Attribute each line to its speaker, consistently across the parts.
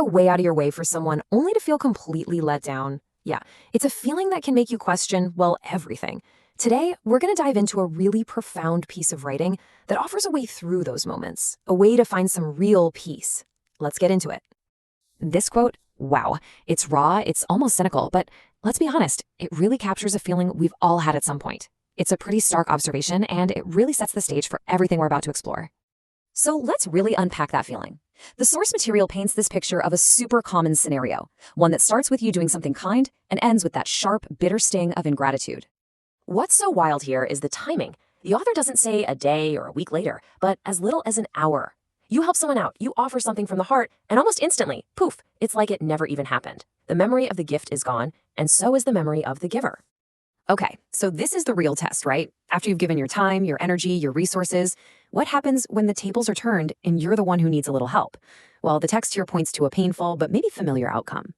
Speaker 1: go way out of your way for someone only to feel completely let down? Yeah, it's a feeling that can make you question, well, everything. Today, we're going to dive into a really profound piece of writing that offers a way through those moments, a way to find some real peace. Let's get into it. This quote, wow, it's raw, it's almost cynical, but let's be honest, it really captures a feeling we've all had at some point. It's a pretty stark observation, and it really sets the stage for everything we're about to explore. So let's really unpack that feeling. The source material paints this picture of a super common scenario, one that starts with you doing something kind and ends with that sharp, bitter sting of ingratitude. What's so wild here is the timing. The author doesn't say a day or a week later, but as little as an hour. You help someone out, you offer something from the heart, and almost instantly, poof, it's like it never even happened. The memory of the gift is gone, and so is the memory of the giver. Okay, so this is the real test, right? After you've given your time, your energy, your resources, what happens when the tables are turned and you're the one who needs a little help? Well, the text here points to a painful but maybe familiar outcome.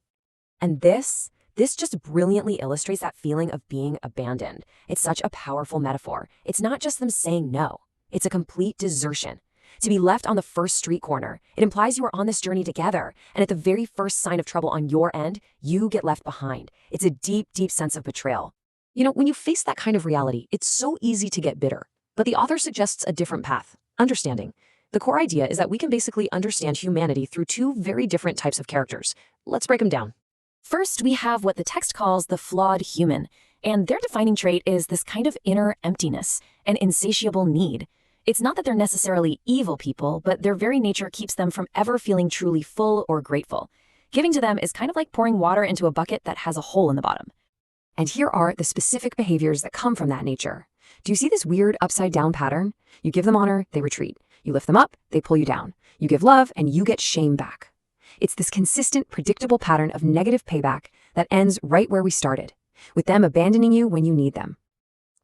Speaker 1: And this just brilliantly illustrates that feeling of being abandoned. It's such a powerful metaphor. It's not just them saying no. It's a complete desertion. To be left on the first street corner, it implies you are on this journey together, and at the very first sign of trouble on your end, you get left behind. It's a deep, deep sense of betrayal. You know, when you face that kind of reality, it's so easy to get bitter. But the author suggests a different path, understanding. The core idea is that we can basically understand humanity through two very different types of characters. Let's break them down. First, we have what the text calls the flawed human, and their defining trait is this kind of inner emptiness, an insatiable need. It's not that they're necessarily evil people, but their very nature keeps them from ever feeling truly full or grateful. Giving to them is kind of like pouring water into a bucket that has a hole in the bottom. And here are the specific behaviors that come from that nature. Do you see this weird upside-down pattern? You give them honor, they retreat. You lift them up, they pull you down. You give love, and you get shame back. It's this consistent, predictable pattern of negative payback that ends right where we started, with them abandoning you when you need them.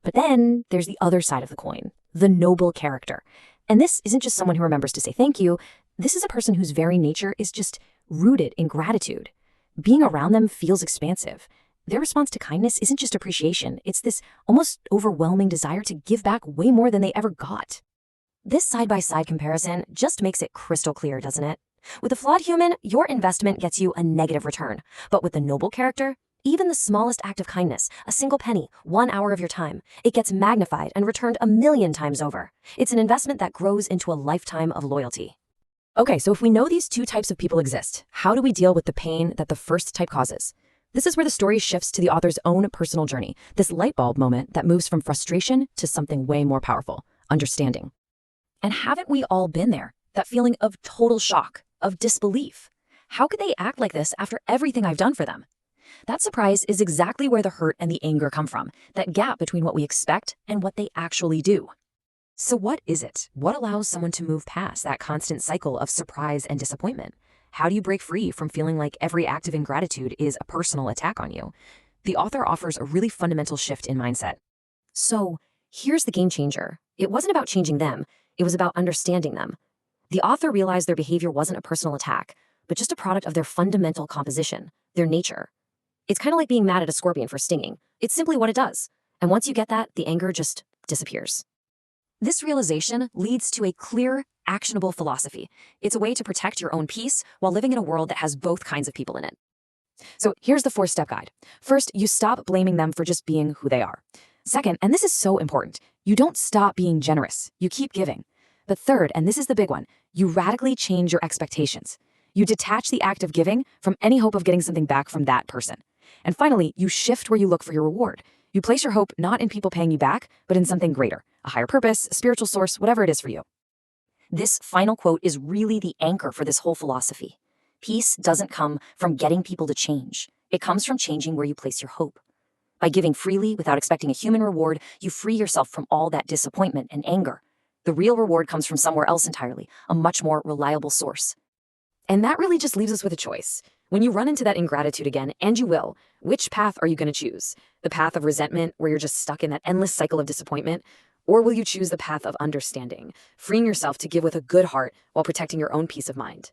Speaker 1: But then there's the other side of the coin, the noble character. And this isn't just someone who remembers to say thank you. This is a person whose very nature is just rooted in gratitude. Being around them feels expansive. Their response to kindness isn't just appreciation, it's this almost overwhelming desire to give back way more than they ever got. This side-by-side comparison just makes it crystal clear, doesn't it? With the flawed human, your investment gets you a negative return. But with the noble character, even the smallest act of kindness, a single penny, 1 hour of your time, it gets magnified and returned 1,000,000 times over. It's an investment that grows into a lifetime of loyalty. Okay, so if we know these two types of people exist, how do we deal with the pain that the first type causes? This is where the story shifts to the author's own personal journey, this light bulb moment that moves from frustration to something way more powerful, understanding. And haven't we all been there? That feeling of total shock, of disbelief. How could they act like this after everything I've done for them? That surprise is exactly where the hurt and the anger come from, that gap between what we expect and what they actually do. So what is it? What allows someone to move past that constant cycle of surprise and disappointment? How do you break free from feeling like every act of ingratitude is a personal attack on you? The author offers a really fundamental shift in mindset. So here's the game changer. It wasn't about changing them. It was about understanding them. The author realized their behavior wasn't a personal attack, but just a product of their fundamental composition, their nature. It's kind of like being mad at a scorpion for stinging. It's simply what it does. And once you get that, the anger just disappears. This realization leads to a clear, actionable philosophy. It's a way to protect your own peace while living in a world that has both kinds of people in it. So here's the 4-step guide. First, you stop blaming them for just being who they are. Second, and this is so important, you don't stop being generous. You keep giving. But third, and this is the big one, you radically change your expectations. You detach the act of giving from any hope of getting something back from that person. And finally, you shift where you look for your reward. You place your hope not in people paying you back, but in something greater, a higher purpose, a spiritual source, whatever it is for you. This final quote is really the anchor for this whole philosophy. Peace doesn't come from getting people to change. It comes from changing where you place your hope. By giving freely without expecting a human reward, you free yourself from all that disappointment and anger. The real reward comes from somewhere else entirely, a much more reliable source. And that really just leaves us with a choice. When you run into that ingratitude again, and you will, which path are you going to choose? The path of resentment, where you're just stuck in that endless cycle of disappointment? Or will you choose the path of understanding, freeing yourself to give with a good heart while protecting your own peace of mind?